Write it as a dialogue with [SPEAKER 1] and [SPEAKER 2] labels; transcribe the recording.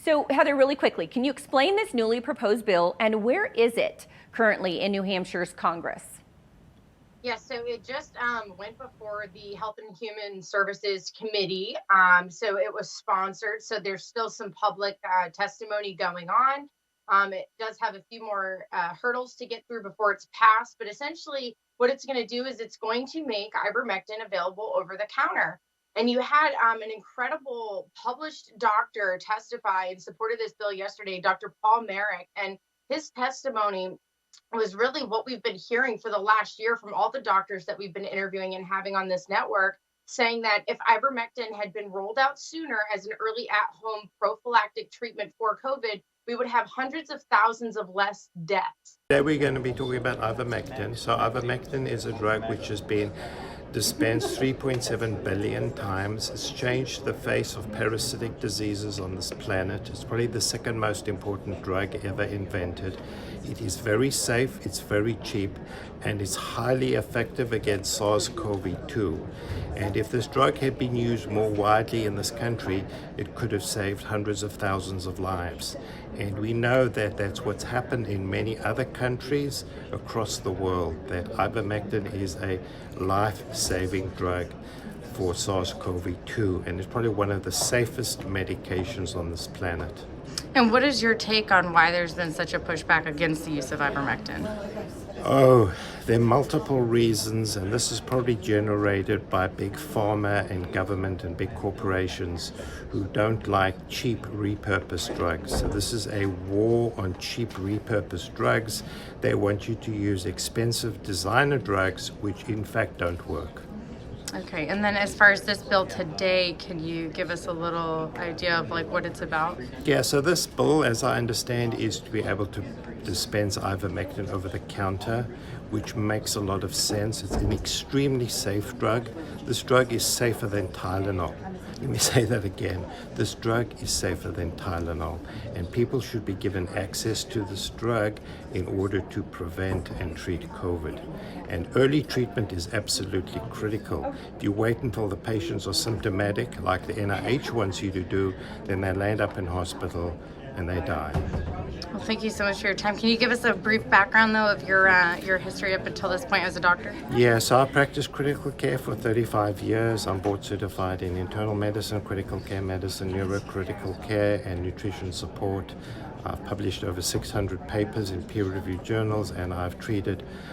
[SPEAKER 1] So Heather, really quickly, can you explain this newly proposed bill and where is it currently in New Hampshire's Congress?
[SPEAKER 2] Yeah, so it just went before the Health and Human Services Committee. So it was sponsored. So there's still some public testimony going on. It does have a few more hurdles to get through before it's passed. But essentially, what it's going to do is it's going to make ivermectin available over the counter. And you had an incredible published doctor testify in support of this bill yesterday, Dr. Paul Merrick. And his testimony was really what we've been hearing for the last year from all the doctors that we've been interviewing and having on this network, saying that if ivermectin had been rolled out sooner as an early at home prophylactic treatment for COVID, we would have hundreds of thousands of less deaths.
[SPEAKER 3] Today we're going to be talking about ivermectin. So ivermectin is a drug which has been dispensed 3.7 billion times. It's changed the face of parasitic diseases on this planet. It's probably the second most important drug ever invented. It is very safe, it's very cheap, and it's highly effective against SARS-CoV-2. And if this drug had been used more widely in this country, it could have saved hundreds of thousands of lives. And we know that that's what's happened in many other countries across the world, that ivermectin is a life-saving drug for SARS-CoV-2, and it's probably one of the safest medications on this planet.
[SPEAKER 4] And what is your take on why there's been such a pushback against the use of ivermectin?
[SPEAKER 3] Oh, there are multiple reasons, and this is probably generated by big pharma and government and big corporations who don't like cheap repurposed drugs. So this is a war on cheap repurposed drugs. They want you to use expensive designer drugs which in fact don't work.
[SPEAKER 4] Okay, and then as far as this bill today, can you give us a little idea of like what it's about?
[SPEAKER 3] Yeah, so this bill, as I understand, is to be able to dispense ivermectin over the counter, which makes a lot of sense. It's an extremely safe drug. This drug is safer than Tylenol. Let me say that again. This drug is safer than Tylenol, and people should be given access to this drug in order to prevent and treat COVID. And early treatment is absolutely critical. If you wait until the patients are symptomatic, like the NIH wants you to do, then they land up in hospital and they die.
[SPEAKER 4] Well, thank you so much for your time. Can you give us a brief background, though, of your history up until this point as a doctor?
[SPEAKER 3] Yeah, so I practiced critical care for 35 years. I'm board certified in internal medicine, critical care medicine, neurocritical care, and nutrition support. I've published over 600 papers in peer-reviewed journals, and I've treated